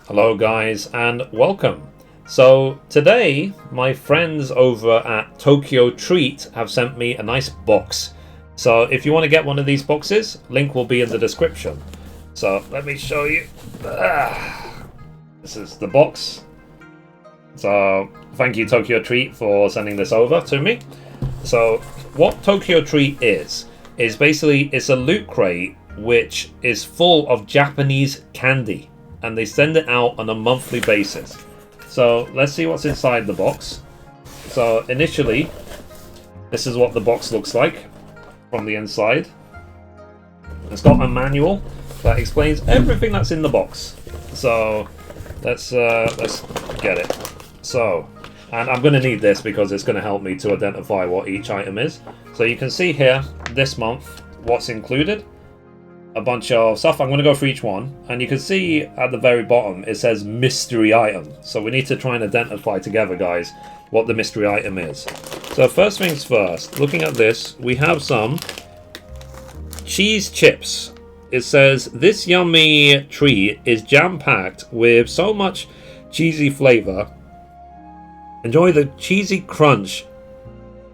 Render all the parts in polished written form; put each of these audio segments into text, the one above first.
Hello guys and welcome. So today my friends over at Tokyo Treat have sent me a nice box. So if you want to get one of these boxes, link will be in the description. So let me show you. This is the box. So thank you Tokyo Treat for sending this over to me. So what Tokyo Treat is basically it's a loot crate which is full of Japanese candy. And they send it out on a monthly basis. So let's see what's inside the box. So initially, this is what the box looks like from the inside. It's got a manual that explains everything that's in the box. So let's get it. So, and I'm going to need this because it's going to help me to identify what each item is. So you can see here this month what's included. A bunch of stuff. I'm going to go for each one, and you can see at the very bottom it says mystery item. So we need to try and identify together, guys, what the mystery item is. So first things first, looking at this, we have some cheese chips. It says this yummy treat is jam-packed with so much cheesy flavor. Enjoy the cheesy crunch,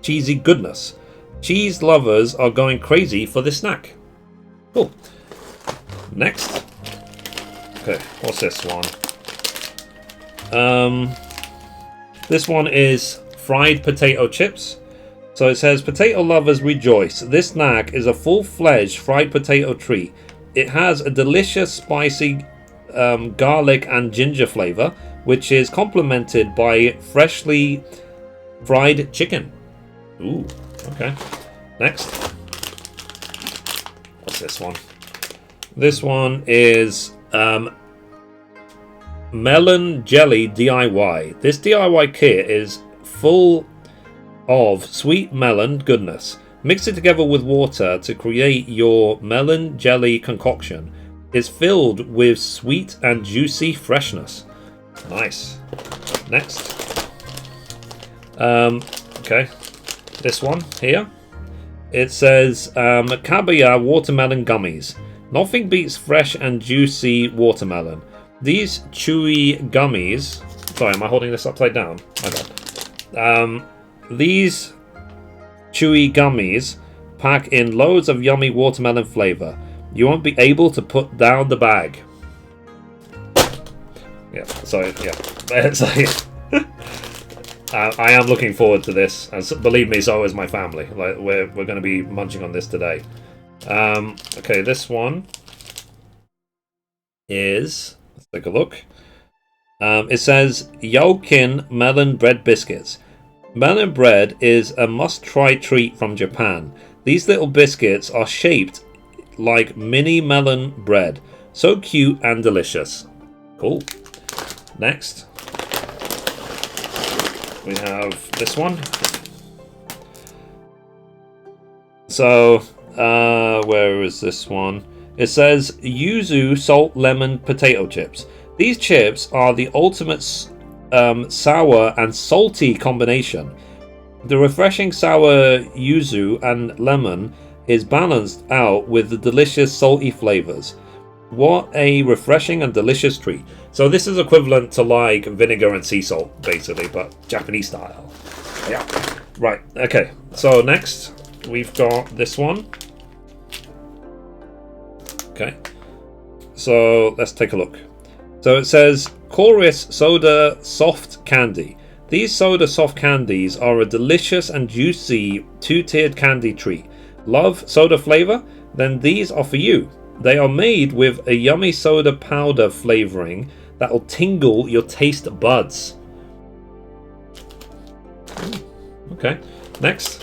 cheesy goodness. Cheese lovers are going crazy for this snack. Cool. Next. Okay, what's this one? This one is fried potato chips. So it says, potato lovers rejoice. This snack is a full-fledged fried potato treat. It has a delicious spicy garlic and ginger flavor, which is complemented by freshly fried chicken. Ooh, okay. Next. What's this one? This one is melon jelly DIY. This DIY kit is full of sweet melon goodness. Mix it together with water to create your melon jelly concoction. It's filled with sweet and juicy freshness. Nice. Next. Okay. This one here. It says Kabuya watermelon gummies. Nothing beats fresh and juicy watermelon. These chewy gummies. Sorry, am I holding this upside down? My bad. These chewy gummies pack in loads of yummy watermelon flavor. You won't be able to put down the bag. Yeah, sorry, yeah. It's like, I am looking forward to this, and believe me, so is my family. Like we're going to be munching on this today. Okay, this one is. Let's take a look. It says Yokin melon bread biscuits. Melon bread is a must-try treat from Japan. These little biscuits are shaped like mini melon bread. So cute and delicious. Cool. Next. We have this one. So, where is this one? It says yuzu salt lemon potato chips. These chips are the ultimate sour and salty combination. The refreshing sour yuzu and lemon is balanced out with the delicious salty flavors. What a refreshing and delicious treat. So this is equivalent to like vinegar and sea salt, basically, but Japanese style. Yeah. Right, okay. So next, we've got this one. Okay. So let's take a look. So it says, Chorus Soda Soft Candy. These soda soft candies are a delicious and juicy two-tiered candy treat. Love soda flavor? Then these are for you. They are made with a yummy soda powder flavoring that will tingle your taste buds. Okay, next.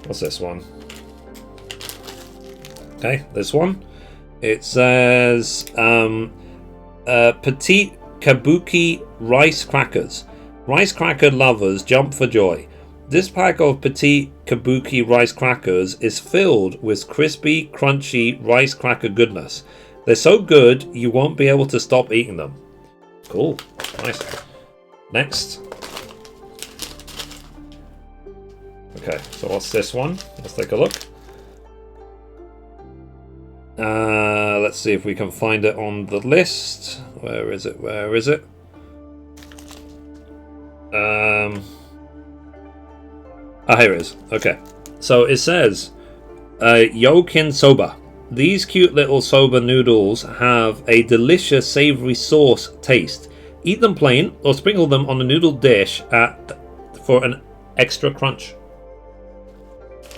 What's this one? Okay, this one. It says Petite Kabuki Rice Crackers. Rice cracker lovers jump for joy. This pack of Petite Kabuki rice crackers is filled with crispy, crunchy rice cracker goodness. They're so good you won't be able to stop eating them. Cool. Nice. Next. Okay, so what's this one? Let's take a look. Let's see if we can find it on the list. Where is it? Where is it? Here it is. Okay. So it says, Yokin Soba. These cute little soba noodles have a delicious savory sauce taste. Eat them plain or sprinkle them on a noodle dish for an extra crunch.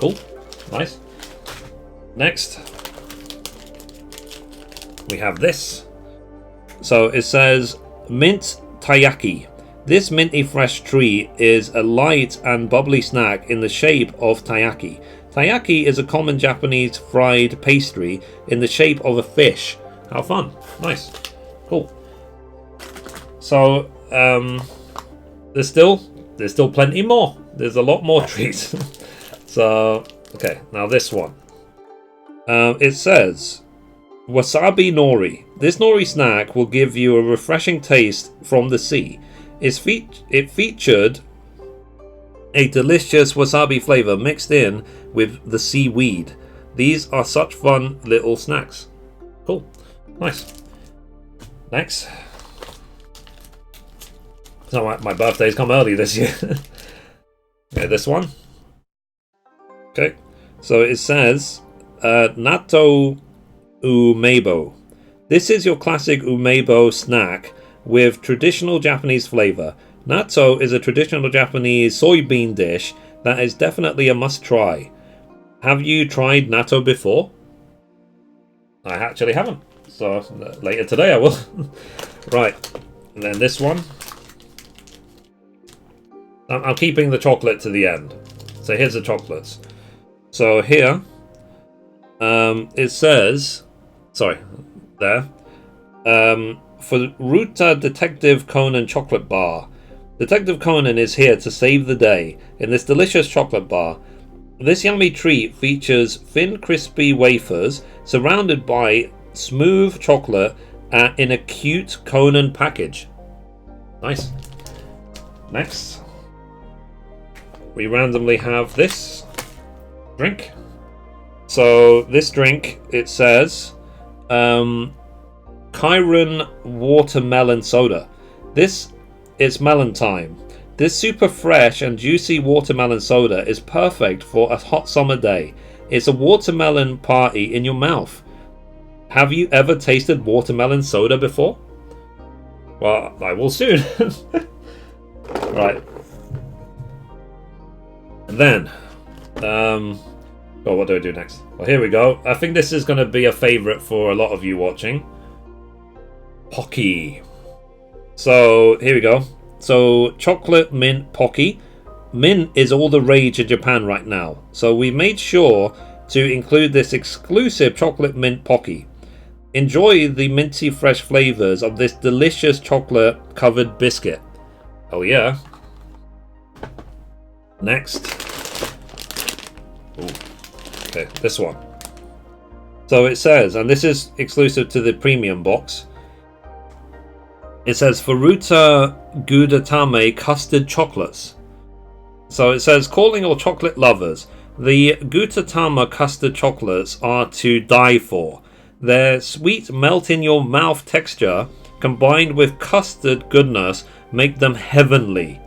Cool. Nice. Next, we have this. So it says mint taiyaki. This minty fresh treat is a light and bubbly snack in the shape of taiyaki. Taiyaki is a common Japanese fried pastry in the shape of a fish. How fun. Nice. Cool. So, there's still plenty more. There's a lot more treats. So, okay, now this one. It says, wasabi nori. This nori snack will give you a refreshing taste from the sea. It featured a delicious wasabi flavor mixed in with the seaweed. These are such fun little snacks. Cool. Nice. Next. So my birthday's come early this year. Okay, this one. Okay. So it says natto umebo. This is your classic umebo snack with traditional Japanese flavor. Natto is a traditional Japanese soybean dish that is definitely a must-try. Have you tried natto before? I actually haven't, so later today I will. Right, and then this one. I'm keeping the chocolate to the end. So here's the chocolates. So here, it says, sorry, there, for Ruta Detective Conan chocolate bar. Detective Conan is here to save the day in this delicious chocolate bar. This yummy treat features thin, crispy wafers surrounded by smooth chocolate in a cute Conan package. Nice. Next, we randomly have this drink. So this drink, it says, Kirin watermelon soda. This is melon time. This super fresh and juicy watermelon soda is perfect for a hot summer day. It's a watermelon party in your mouth. Have you ever tasted watermelon soda before? Well, I will soon. Right. And then, what do I do next? Well, here we go. I think this is going to be a favourite for a lot of you watching. Pocky. So, here we go. So, chocolate mint Pocky. Mint is all the rage in Japan right now. So, we made sure to include this exclusive chocolate mint Pocky. Enjoy the minty fresh flavours of this delicious chocolate covered biscuit. Oh yeah. Next. Ooh. Okay, this one. So it says, and this is exclusive to the premium box. It says Furuta Gudetame custard chocolates. So it says, calling all chocolate lovers, the Gudetama custard chocolates are to die for. Their sweet melt in your mouth texture combined with custard goodness make them heavenly.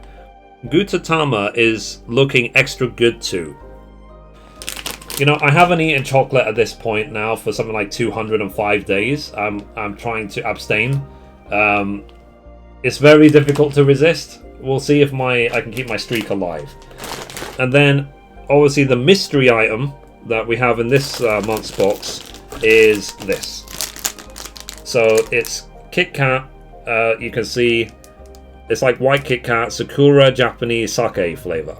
Gudetama is looking extra good too. You know, I haven't eaten chocolate at this point now for something like 205 days. I'm trying to abstain. It's very difficult to resist. We'll see if I can keep my streak alive. And then, obviously, the mystery item that we have in this month's box is this. So it's Kit Kat. You can see it's like white Kit Kat, Sakura Japanese sake flavor.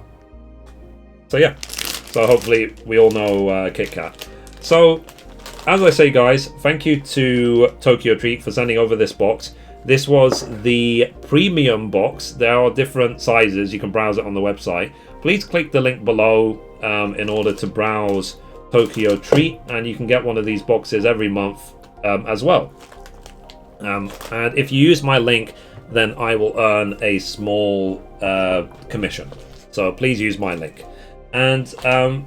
So yeah. So hopefully we all know Kit Kat. So, as I say, guys, thank you to Tokyo Treat for sending over this box. This was the premium box. There are different sizes. You can browse it on the website. Please click the link below in order to browse Tokyo Treat, and you can get one of these boxes every month as well. And if you use my link, then I will earn a small commission. So please use my link. And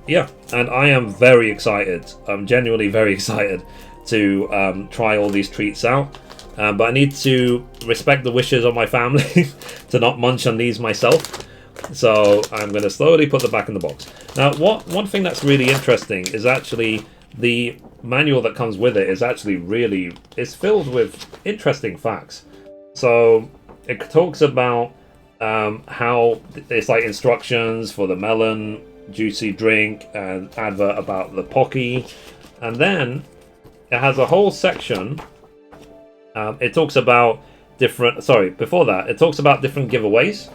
yeah, and I am very excited. I'm genuinely very excited to try all these treats out. But I need to respect the wishes of my family to not munch on these myself. So I'm going to slowly put them back in the box. Now, one thing that's really interesting is actually the manual that comes with it is actually it's filled with interesting facts. So it talks about how it's like instructions for the melon juicy drink and advert about the Pocky. And then it has a whole section. It talks about before that, it talks about different giveaways.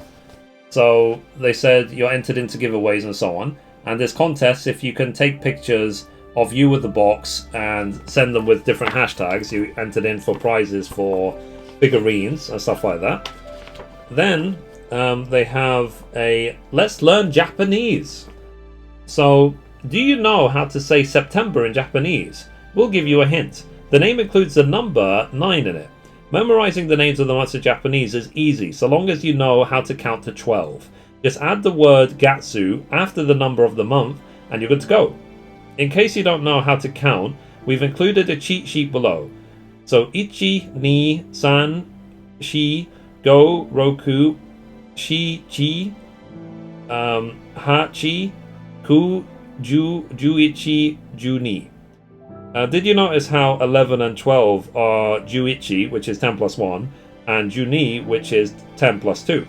So they said you're entered into giveaways and so on. And there's contests if you can take pictures of you with the box and send them with different hashtags. You entered in for prizes for figurines and stuff like that. Then they have a Let's Learn Japanese. So, do you know how to say September in Japanese? We'll give you a hint. The name includes the number 9 in it. Memorizing the names of the months in Japanese is easy, so long as you know how to count to 12. Just add the word Gatsu after the number of the month, and you're good to go. In case you don't know how to count, we've included a cheat sheet below. So, Ichi, Ni, San, Shi, Go, Roku, Shi, Chi, Hachi, Ku, Ju, Juichi, Juni. Did you notice how 11 and 12 are Juichi, which is 10 plus 1, and Juni, which is 10 plus 2?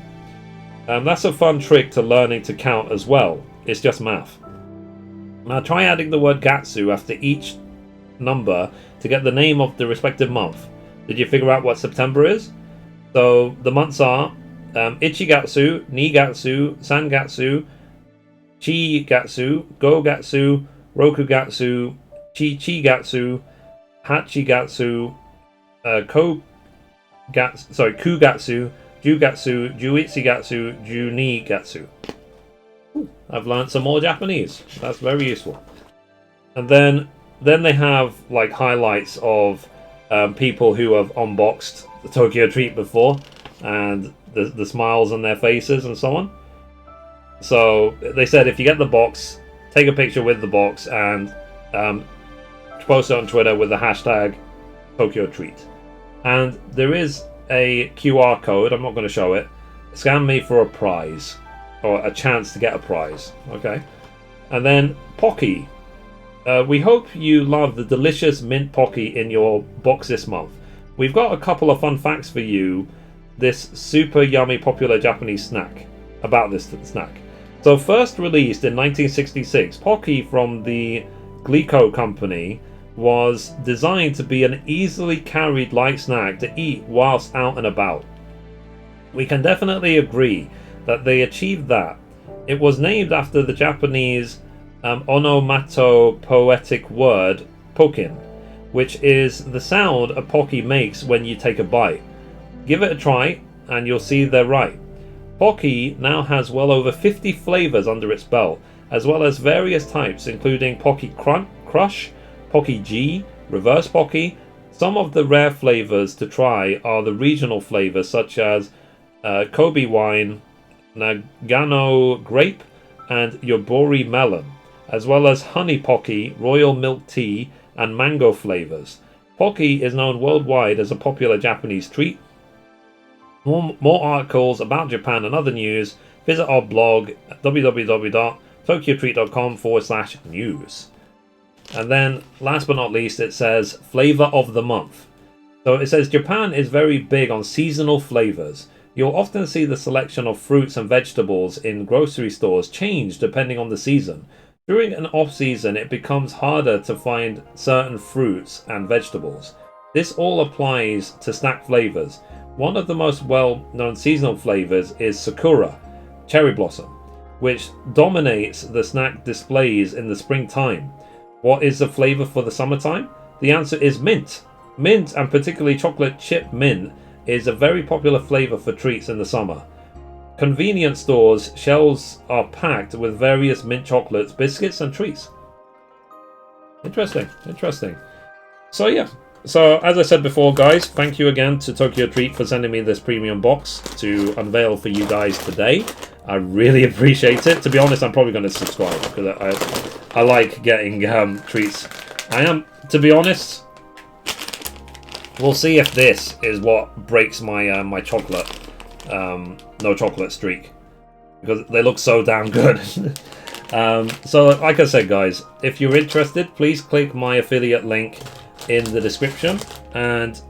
That's a fun trick to learning to count as well. It's just math. Now try adding the word Gatsu after each number to get the name of the respective month. Did you figure out what September is? So the months are Ichigatsu, Nigatsu, Sangatsu, Chigatsu, Gogatsu, Rokugatsu, Chichigatsu, Hachigatsu, Kugatsu, Jugatsu, Juichigatsu, Junigatsu. I've learned some more Japanese. That's very useful. And then they have like highlights of people who have unboxed the Tokyo Treat before, and the smiles on their faces and so on. So they said if you get the box, take a picture with the box and post it on Twitter with the hashtag Tokyo Treat. And there is a QR code. I'm not going to show it. Scan me for a prize, or a chance to get a prize. Okay. And then Pocky. We hope you love the delicious mint Pocky in your box this month. We've got a couple of fun facts for you. This super yummy popular Japanese snack. About this snack. So first released in 1966, Pocky from the Glico company was designed to be an easily carried light snack to eat whilst out and about. We can definitely agree that they achieved that. It was named after the Japanese onomatopoetic word pokin, which is the sound a Pocky makes when you take a bite. Give it a try and you'll see they're right. Pocky now has well over 50 flavours under its belt, as well as various types including Pocky Crush, Pocky G, Reverse Pocky. Some of the rare flavours to try are the regional flavours such as Kobe Wine, Nagano Grape, and Yobori Melon, as well as Honey Pocky, Royal Milk Tea, and Mango flavours. Pocky is known worldwide as a popular Japanese treat. More articles about Japan and other news, visit our blog at www.tokyotreat.com/news. And then, last but not least, it says Flavour of the Month. So it says Japan is very big on seasonal flavours. You'll often see the selection of fruits and vegetables in grocery stores change depending on the season. During an off-season, it becomes harder to find certain fruits and vegetables. This all applies to snack flavours. One of the most well-known seasonal flavours is Sakura, cherry blossom, which dominates the snack displays in the springtime. What is the flavour for the summertime? The answer is mint. Mint, and particularly chocolate chip mint, is a very popular flavour for treats in the summer. Convenience stores' shelves are packed with various mint chocolates, biscuits, and treats. Interesting. So yeah. So as I said before, guys, thank you again to Tokyo Treat for sending me this premium box to unveil for you guys today. I really appreciate it. To be honest, I'm probably going to subscribe because I like getting treats. To be honest, we'll see if this is what breaks my my chocolate no chocolate streak, because they look so damn good. So like I said, guys, if you're interested, please click my affiliate link in the description and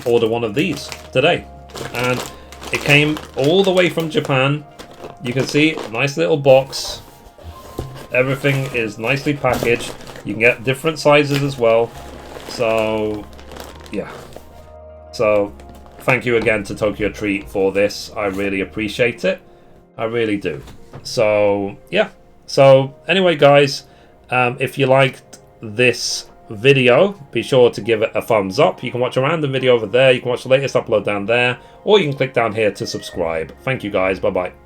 order one of these today. And it came all the way from Japan. You can see, nice little box. Everything is nicely packaged. You can get different sizes as well. So yeah, so thank you again to Tokyo Treat for this. I really appreciate it. I really do. So yeah, so anyway, guys, if you liked this video, be sure to give it a thumbs up. You can watch a random video over there, you can watch the latest upload down there, or you can click down here to subscribe. Thank you, guys. Bye bye.